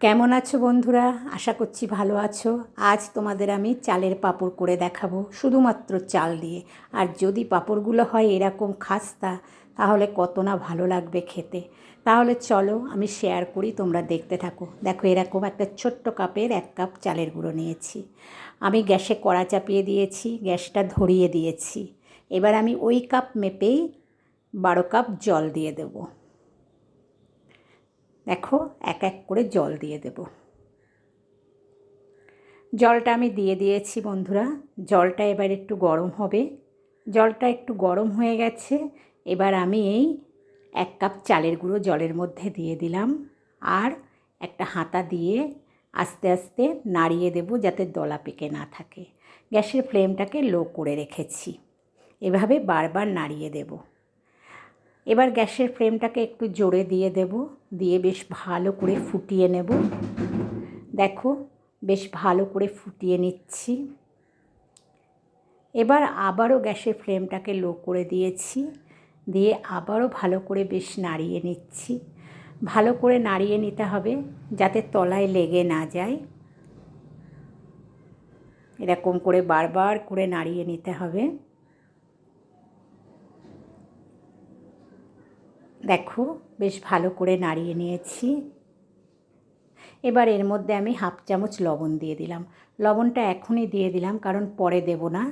কেমন আছো বন্ধুরা? আশা করছি ভালো আছো। আজ তোমাদের আমি চালের পাঁপড় করে দেখাবো, শুধুমাত্র চাল দিয়ে। আর যদি পাঁপড়গুলো হয় এরকম খাস্তা, তাহলে কত না ভালো লাগবে খেতে। তাহলে চলো আমি শেয়ার করি, তোমরা দেখতে থাকো। দেখো, এরকম একটা ছোট্ট কাপের 1 কাপ চালের গুঁড়ো নিয়েছি। আমি গ্যাসে কড়া চাপিয়ে দিয়েছি, গ্যাসটা ধরিয়ে দিয়েছি। এবার আমি ওই কাপ মেপেই 12 কাপ জল দিয়ে দেবো। দেখো, এক এক করে জল দিয়ে দেব। জলটা আমি দিয়ে দিয়েছি বন্ধুরা। জলটা এবার একটু গরম হবে। জলটা একটু গরম হয়ে গেছে। এবার আমি এই 1 কাপ চালের গুঁড়ো জলের মধ্যে দিয়ে দিলাম। আর একটা হাতা দিয়ে আস্তে আস্তে নাড়িয়ে দেব, যাতে দলা পেকে না থাকে। গ্যাসের ফ্লেমটাকে লো করে রেখেছি। এভাবে বারবার নাড়িয়ে দেব। এবার গ্যাসের ফ্লেমটাকে একটু জোরে দিয়ে দেব, দিয়ে বেশ ভালো করে ফুটিয়ে নেব। দেখো, বেশ ভালো করে ফুটিয়ে নিচ্ছি। এবার আবারও গ্যাসের ফ্লেমটাকে লো করে দিয়েছি, দিয়ে আবারও ভালো করে বেশ নাড়িয়ে নিচ্ছি। ভালো করে নাড়িয়ে নিতে হবে, যাতে তলায় লেগে না যায়। এরকম করে বারবার করে নাড়িয়ে নিতে হবে। দেখো, বেশ ভালো করে নাড়িয়ে নিয়েছি। এবার এর মধ্যে আমি 1/2 চামচ লবণ দিয়ে দিলাম। লবণটা এখনই দিয়ে দিলাম, কারণ পরে দেব না,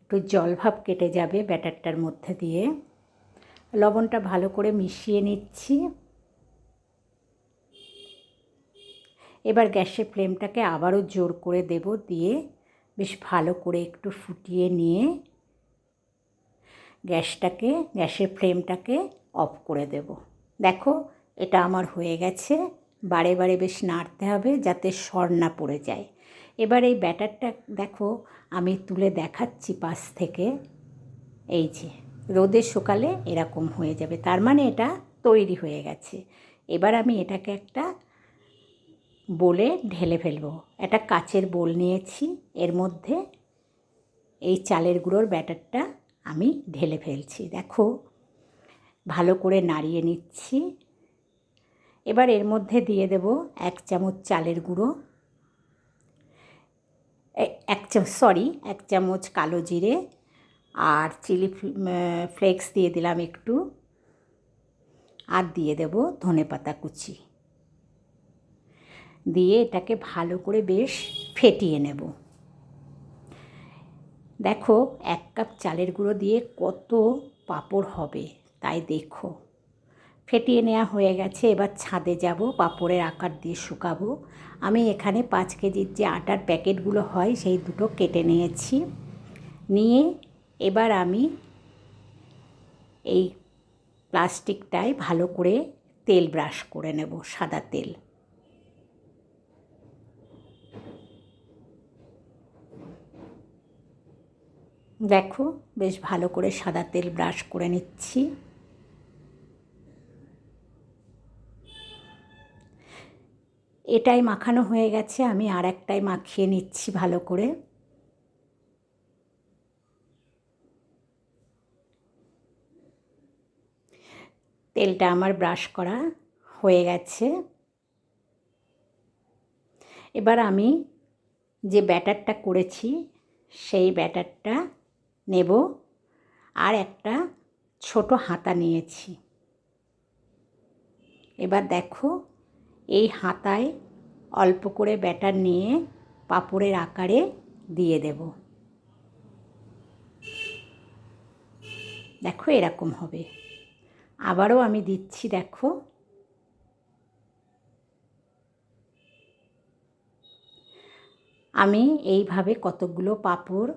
একটু জলভাব কেটে যাবে ব্যাটারটার মধ্যে দিয়ে। লবণটা ভালো করে মিশিয়ে নিচ্ছি। এবার গ্যাসের ফ্লেমটাকে আবারও জোর করে দেব, দিয়ে বেশ ভালো করে একটু ফুটিয়ে নিয়ে গ্যাসের ফ্লেমটাকে অফ করে দেব। দেখো, এটা আমার হয়ে গেছে। বারে বারে বেশ নাড়তে হবে, যাতে সর না পড়ে যায়। এবার এই ব্যাটারটা দেখো, আমি তুলে দেখাচ্ছি পাশ থেকে। এই যে, রোদে শুকালে এরকম হয়ে যাবে, তার মানে এটা তৈরি হয়ে গেছে। এবার আমি এটাকে একটা বোলে ঢেলে ফেলবো। একটা কাচের বোল নিয়েছি, এর মধ্যে এই চালের গুঁড়োর ব্যাটারটা আমি ঢেলে ফেলছি। দেখো, ভালো করে নাড়িয়ে নিচ্ছি। এবার এর মধ্যে দিয়ে দেব 1 চামচ চালের গুঁড়ো, 1 চামচ কালো জিরে, আর চিলি ফ্লেক্স দিয়ে দিলাম একটু, আর দিয়ে দেব ধনেপাতা কুচি। দিয়ে এটাকে ভালো করে বেশ ফেটিয়ে নেব। দেখো, 1 কাপ চালের গুঁড়ো দিয়ে কত পাঁপড় হবে, তাই দেখো। ফেটিয়ে নেওয়া হয়ে গেছে। এবার ছাদে যাব, পাঁপড়ের আকার দিয়ে শুকাবো। আমি এখানে 5 কেজির যে আটার প্যাকেটগুলো হয়, সেই দুটো কেটে নিয়েছি। নিয়ে এবার আমি এই প্লাস্টিকটায় ভালো করে তেল ব্রাশ করে নেব, সাদা তেল। দেখো, বেশ ভালো করে সাদা তেল ব্রাশ করে নিচ্ছি। এটাই মাখানো হয়ে গেছে, আমি আর একটাই মাখিয়ে নিচ্ছি ভালো করে। তেলটা আমার ব্রাশ করা হয়ে গেছে। এবার আমি যে ব্যাটারটা করেছি, সেই ব্যাটারটা নেব, আর একটা ছোট হাতা নিয়েছি। এবার দেখো, এই হাতায় অল্প করে ব্যাটার নিয়ে পাঁপড়ের আকারে দিয়ে দেব। দেখো, এরকম হবে। আবারও আমি দিচ্ছি। দেখো, আমি এইভাবে কতগুলো পাঁপড়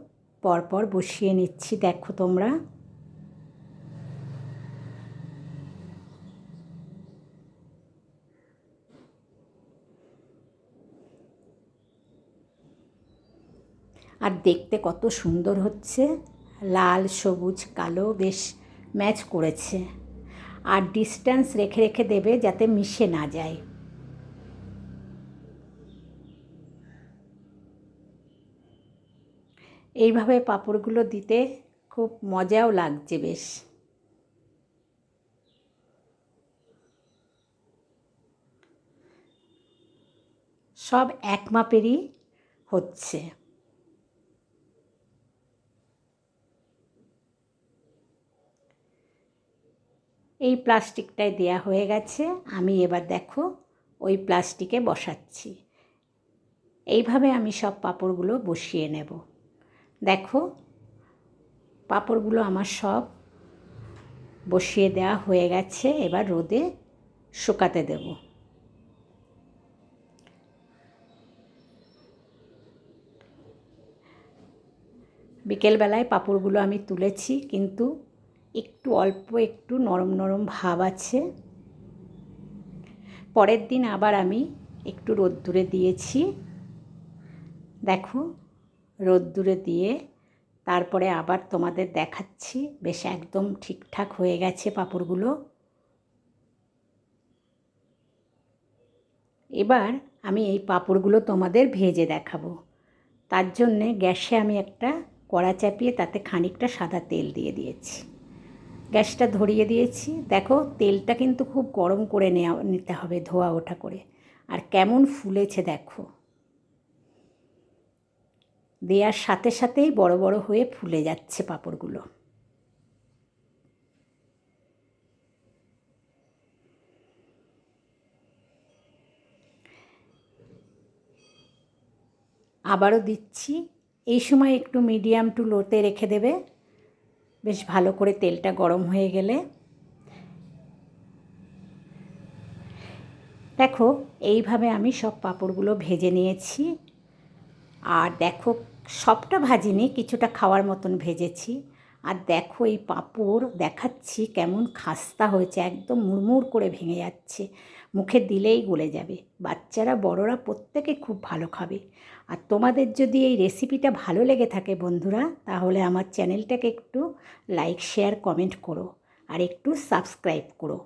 পরপর বসিয়ে নিচ্ছি। দেখো তোমরা, আর দেখতে কত সুন্দর হচ্ছে। লাল, সবুজ, কালো বেশ ম্যাচ করেছে। আর ডিস্টেন্স রেখে রেখে দেবে, যাতে মিশে না যায়। এইভাবে পাঁপড়গুলো দিতে খুব মজাও লাগছে বেশ। সব এক মাপেরই হচ্ছে। এই প্লাস্টিকটায় দেয়া হয়ে গেছে, আমি এবার দেখো ওই প্লাস্টিকে বসাচ্ছি। এইভাবে আমি সব পাঁপড়গুলো বসিয়ে নেব। দেখো পাঁপড়গুলো আমার সব বসিয়ে দেওয়া হয়ে গেছে, এবার রোদে শুকাতে দেব। বিকেলবেলায় পাঁপড়গুলো আমি তুলেছি, কিন্তু একটু অল্প একটু নরম নরম ভাব আছে। পরের দিন আবার আমি একটু রোদ্দুরে দিয়েছি। দেখো রোদ্দুরে দিয়ে তারপরে আবার তোমাদের দেখাচ্ছি। বেশ একদম ঠিকঠাক হয়ে গেছে পাঁপড়গুলো। এবার আমি এই পাঁপড়গুলো তোমাদের ভেজে দেখাবো। তার জন্যে গ্যাসে আমি একটা কড়া চাপিয়ে তাতে খানিকটা সাদা তেল দিয়ে দিয়েছি। গ্যাসটা ধরিয়ে দিয়েছি। দেখো তেলটা কিন্তু খুব গরম করে নিতে হবে, ধোয়া ওঠা করে। আর কেমন ফুলেছে দেখো, দেওয়ার সাথে সাথেই বড় বড় হয়ে ফুলে যাচ্ছে পাঁপড়গুলো। আবারও দিচ্ছি। এই সময় একটু মিডিয়াম টু লোতে রেখে দেবে, বেশ ভালো করে তেলটা গরম হয়ে গেলে। দেখো এইভাবে আমি সব পাঁপড়গুলো ভেজে নিয়েছি। আর দেখো সবটা ভাজিনি, কিছুটা খাওয়ার মতন ভেজেছি। আর দেখো এই পাঁপড় দেখাচ্ছি কেমন খাস্তা হয়েছে, একদম মুড়মুড় করে ভেঙে যাচ্ছে, মুখে দিলেই গলে যাবে। বাচ্চারা বড়রা প্রত্যেকে খুব ভালো খাবে। আর তোমাদের যদি এই রেসিপিটা ভালো লেগে থাকে বন্ধুরা, তাহলে আমার চ্যানেলটাকে একটু লাইক শেয়ার কমেন্ট করো আর একটু সাবস্ক্রাইব করো।